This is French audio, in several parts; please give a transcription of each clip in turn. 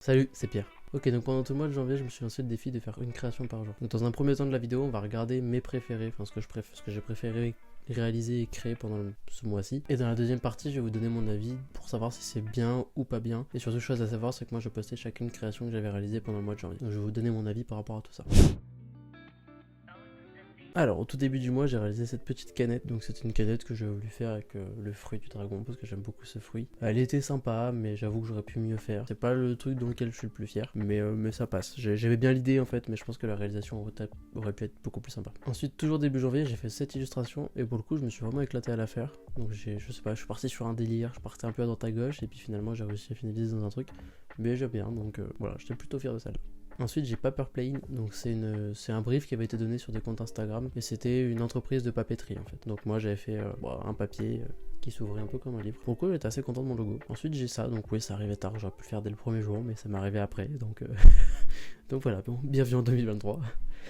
Salut, c'est Pierre. Ok, donc pendant tout le mois de janvier, je me suis lancé le défi de faire une création par jour. Donc dans un premier temps de la vidéo, on va regarder mes préférés, enfin ce que j'ai préféré réaliser et créer pendant ce mois-ci. Et dans la deuxième partie, je vais vous donner mon avis pour savoir si c'est bien ou pas bien. Et surtout, chose à savoir, c'est que moi je postais chacune création que j'avais réalisée pendant le mois de janvier. Donc je vais vous donner mon avis par rapport à tout ça. Alors, au tout début du mois, j'ai réalisé cette petite canette. Donc, c'est une canette que j'ai voulu faire avec le fruit du dragon parce que j'aime beaucoup ce fruit. Elle était sympa, mais j'avoue que j'aurais pu mieux faire. C'est pas le truc dans lequel je suis le plus fier, mais ça passe. J'avais bien l'idée en fait, mais je pense que la réalisation aurait pu être beaucoup plus sympa. Ensuite, toujours début janvier, j'ai fait cette illustration et pour le coup, je me suis vraiment éclaté à la faire. Donc, je sais pas, je suis parti sur un délire, je partais un peu à droite à gauche et puis finalement, j'ai réussi à finaliser dans un truc. Mais j'aime bien, donc voilà, j'étais plutôt fier de celle-là. Ensuite, j'ai Paperplane, donc c'est un brief qui avait été donné sur des comptes Instagram et c'était une entreprise de papeterie en fait. Donc moi j'avais fait un papier qui s'ouvrait un peu comme un livre. Pour le coup, j'étais assez content de mon logo. Ensuite, j'ai ça, donc oui, ça arrivait tard, j'aurais pu le faire dès le premier jour, mais ça m'est arrivé après, donc donc voilà, bon, bienvenue en 2023.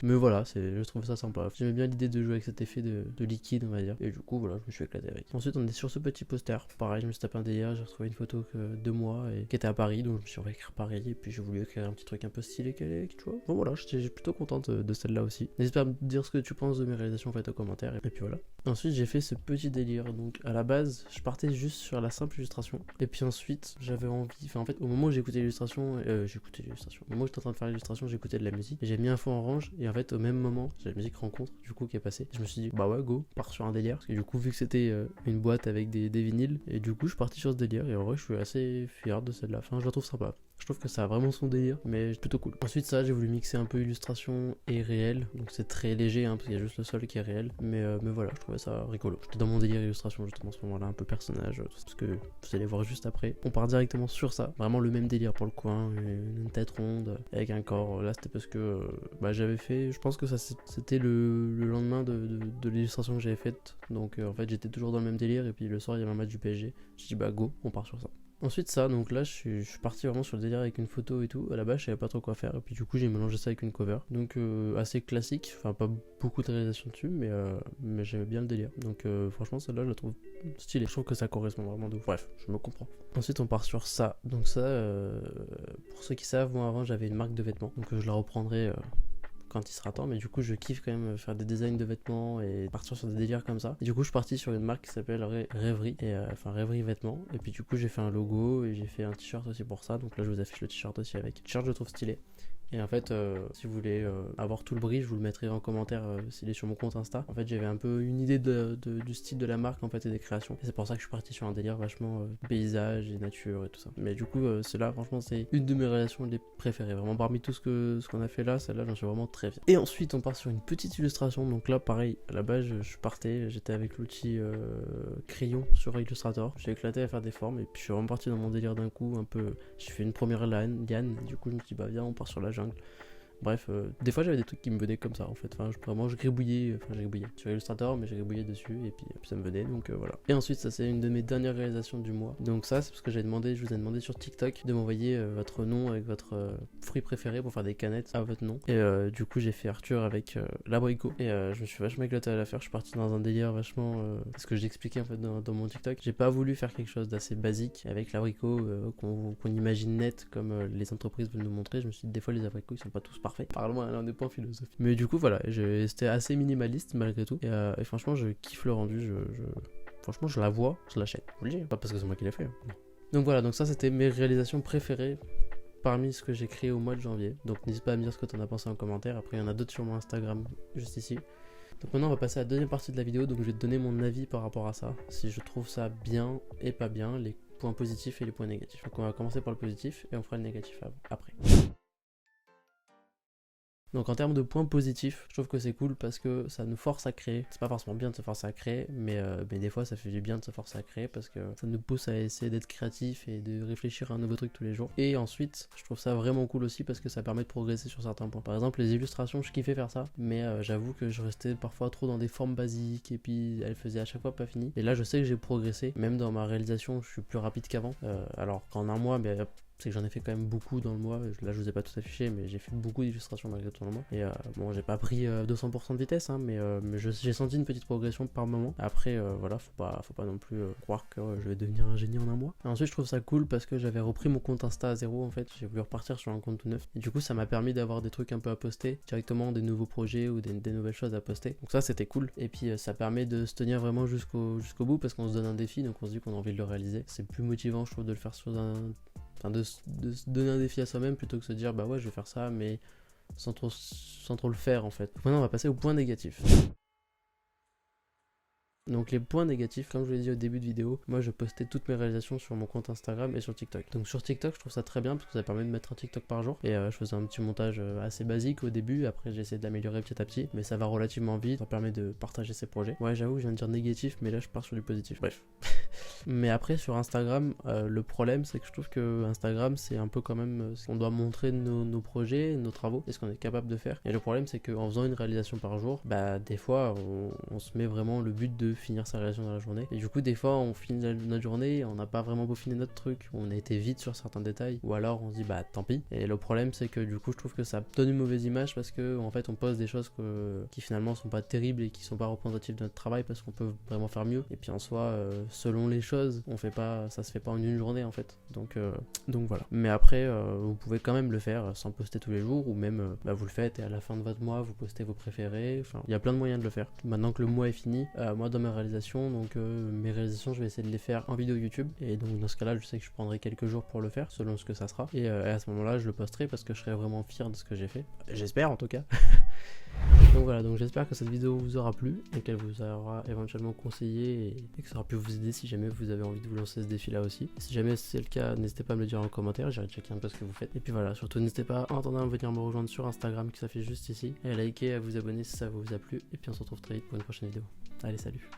Mais voilà, je trouve ça sympa. J'aimais bien l'idée de jouer avec cet effet de liquide, on va dire. Et du coup, voilà, je me suis éclaté avec. Ensuite, on est sur ce petit poster. Pareil, je me suis tapé un délire, j'ai retrouvé une photo de moi qui était à Paris, donc je me suis écrire Paris. Et puis j'ai voulu écrire un petit truc un peu stylé, tu vois. Bon, voilà, j'étais plutôt contente de celle-là aussi. N'hésite pas à me dire ce que tu penses de mes réalisations faites aux commentaires. Et puis voilà. Ensuite, j'ai fait ce petit délire. Donc à la base, je partais juste sur la simple illustration. Et puis ensuite, j'avais envie. Enfin, en fait, au moment où j'écoutais l'illustration. Au moment où j'étais en train de faire l'illustration, j'écoutais de la musique. J'ai mis un fond orange. Et en fait, au même moment, j'ai la musique rencontre du coup qui est passée. Je me suis dit, bah ouais, go, part sur un délire. Parce que du coup, vu que c'était une boîte avec des vinyles, et du coup, je suis parti sur ce délire. Et en vrai, je suis assez fier de celle-là. Enfin, je la trouve sympa. Je trouve que ça a vraiment son délire, mais plutôt cool. Ensuite, ça, j'ai voulu mixer un peu illustration et réel. Donc, c'est très léger, hein, parce qu'il y a juste le sol qui est réel. Mais voilà, je trouvais ça rigolo. J'étais dans mon délire illustration, justement, à ce moment-là, un peu personnage. Parce que vous allez voir juste après. On part directement sur ça. Vraiment le même délire pour le coin. Une tête ronde avec un corps. Là, c'était parce que j'avais fait. Je pense que ça, c'était le lendemain de l'illustration que j'avais faite. Donc, en fait, j'étais toujours dans le même délire. Et puis, le soir, il y avait un match du PSG. Je dis, bah, go, on part sur ça. Ensuite ça, donc là je suis parti vraiment sur le délire avec une photo et tout. À la base je savais pas trop quoi faire et puis du coup j'ai mélangé ça avec une cover. Donc assez classique, enfin pas beaucoup de réalisation dessus mais j'aimais bien le délire. Donc franchement celle-là je la trouve stylée. Je trouve que ça correspond vraiment de ouf. Bref, je me comprends. Ensuite on part sur ça. Donc ça, pour ceux qui savent, moi avant j'avais une marque de vêtements. Donc je la reprendrai quand il sera temps, mais du coup je kiffe quand même faire des designs de vêtements et partir sur des délires comme ça. Et du coup je suis parti sur une marque qui s'appelle Rêverie, et enfin Rêverie Vêtements, et puis du coup j'ai fait un logo et j'ai fait un t-shirt aussi pour ça, donc là je vous affiche le t-shirt aussi avec. Le t-shirt je le trouve stylé. Et en fait, si vous voulez avoir tout le brief, je vous le mettrai en commentaire s'il est sur mon compte Insta. En fait, j'avais un peu une idée du style de la marque en fait et des créations. Et c'est pour ça que je suis parti sur un délire vachement paysage et nature et tout ça. Mais du coup, celle-là, franchement, c'est une de mes réalisations les préférées. Vraiment, parmi tout ce qu'on a fait là, celle-là, j'en suis vraiment très fier. Et ensuite, on part sur une petite illustration. Donc là, pareil, à la base, j'étais avec l'outil crayon sur Illustrator. J'ai éclaté à faire des formes et puis je suis vraiment parti dans mon délire d'un coup. Un peu, j'ai fait une première liane. Du coup, je me suis dit, bah viens, on part sur la jungle. Bref, des fois j'avais des trucs qui me venaient comme ça en fait. Enfin, je gribouillais sur Illustrator, mais j'ai gribouillé dessus et puis ça me venait, donc voilà. Et ensuite, ça c'est une de mes dernières réalisations du mois. Donc ça, c'est parce que je vous ai demandé sur TikTok de m'envoyer votre nom avec votre fruit préféré pour faire des canettes à votre nom. Et du coup, j'ai fait Arthur avec l'abricot. Et je me suis vachement éclaté à la faire. Je suis parti dans un délire vachement. Ce que j'expliquais en fait dans mon TikTok. J'ai pas voulu faire quelque chose d'assez basique avec l'abricot qu'on imagine net comme les entreprises veulent nous montrer. Je me suis dit, des fois, les abricots ils sont pas tous parfaits. Parle-moi l'un des points philosophiques. Mais du coup, voilà, c'était assez minimaliste malgré tout. Et franchement, je kiffe le rendu. Franchement, je la vois, je l'achète. Je vous le dis, pas parce que c'est moi qui l'ai fait. Hein. Donc voilà, donc ça, c'était mes réalisations préférées parmi ce que j'ai créé au mois de janvier. Donc n'hésite pas à me dire ce que t'en as pensé en commentaire. Après, il y en a d'autres sur mon Instagram, juste ici. Donc maintenant, on va passer à la deuxième partie de la vidéo. Donc je vais te donner mon avis par rapport à ça. Si je trouve ça bien et pas bien, les points positifs et les points négatifs. Donc on va commencer par le positif et on fera le négatif après. Donc en termes de points positifs, je trouve que c'est cool parce que ça nous force à créer. C'est pas forcément bien de se forcer à créer, mais des fois ça fait du bien de se forcer à créer parce que ça nous pousse à essayer d'être créatif et de réfléchir à un nouveau truc tous les jours. Et ensuite, je trouve ça vraiment cool aussi parce que ça permet de progresser sur certains points. Par exemple, les illustrations, je kiffais faire ça, mais j'avoue que je restais parfois trop dans des formes basiques et puis elles faisaient à chaque fois pas fini. Et là, je sais que j'ai progressé, même dans ma réalisation, je suis plus rapide qu'avant. Alors qu'en un mois, c'est que j'en ai fait quand même beaucoup dans le mois. Là, je vous ai pas tout affiché, mais j'ai fait beaucoup d'illustrations malgré tout dans le mois. Et bon, j'ai pas pris 200% de vitesse, hein, mais j'ai senti une petite progression par moment. Après, voilà, faut pas non plus croire que je vais devenir un génie en un mois. Et ensuite, je trouve ça cool parce que j'avais repris mon compte Insta à zéro en fait. J'ai voulu repartir sur un compte tout neuf. Et du coup, ça m'a permis d'avoir des trucs un peu à poster directement, des nouveaux projets ou des nouvelles choses à poster. Donc ça, c'était cool. Et puis, ça permet de se tenir vraiment jusqu'au bout parce qu'on se donne un défi, donc on se dit qu'on a envie de le réaliser. C'est plus motivant, je trouve, de le faire sur de se donner un défi à soi-même plutôt que de se dire bah ouais, je vais faire ça, mais sans trop le faire en fait. Donc maintenant, on va passer au point négatif. Donc les points négatifs, comme je vous l'ai dit au début de vidéo, moi je postais toutes mes réalisations sur mon compte Instagram et sur TikTok. Donc sur TikTok, je trouve ça très bien parce que ça permet de mettre un TikTok par jour. Et je faisais un petit montage assez basique au début, après j'ai essayé de l'améliorer petit à petit, mais ça va relativement vite, ça permet de partager ses projets. Ouais, j'avoue, je viens de dire négatif, mais là je pars sur du positif. Bref. Mais après sur Instagram, le problème c'est que je trouve que Instagram c'est un peu quand même, on doit montrer nos projets, nos travaux, et ce qu'on est capable de faire. Et le problème c'est qu'en faisant une réalisation par jour, bah des fois on se met vraiment le but de finir sa réalisation dans la journée. Et du coup des fois on finit notre journée, on n'a pas vraiment peaufiné notre truc, on a été vite sur certains détails, ou alors on se dit bah tant pis. Et le problème c'est que du coup je trouve que ça donne une mauvaise image parce que en fait on poste des choses qui finalement sont pas terribles et qui sont pas représentatives de notre travail parce qu'on peut vraiment faire mieux. Et puis en soi, selon les choses, ça se fait pas en une journée en fait. Donc voilà. Mais après, vous pouvez quand même le faire sans poster tous les jours, ou même vous le faites et à la fin de votre mois vous postez vos préférés. Enfin, il y a plein de moyens de le faire. Maintenant que le mois est fini, moi dans mes réalisations, mes réalisations, je vais essayer de les faire en vidéo YouTube. Et donc dans ce cas-là, je sais que je prendrai quelques jours pour le faire, selon ce que ça sera. Et à ce moment-là, je le posterai parce que je serai vraiment fier de ce que j'ai fait. J'espère en tout cas. Donc voilà, donc j'espère que cette vidéo vous aura plu et qu'elle vous aura éventuellement conseillé et que ça aura pu vous aider si jamais vous avez envie de vous lancer ce défi là aussi. Et si jamais c'est le cas, n'hésitez pas à me le dire en commentaire, j'irai checker un peu ce que vous faites. Et puis voilà, surtout n'hésitez pas en attendant à venir me rejoindre sur Instagram qui s'affiche juste ici, et à liker et à vous abonner si ça vous a plu. Et puis on se retrouve très vite pour une prochaine vidéo. Allez, salut!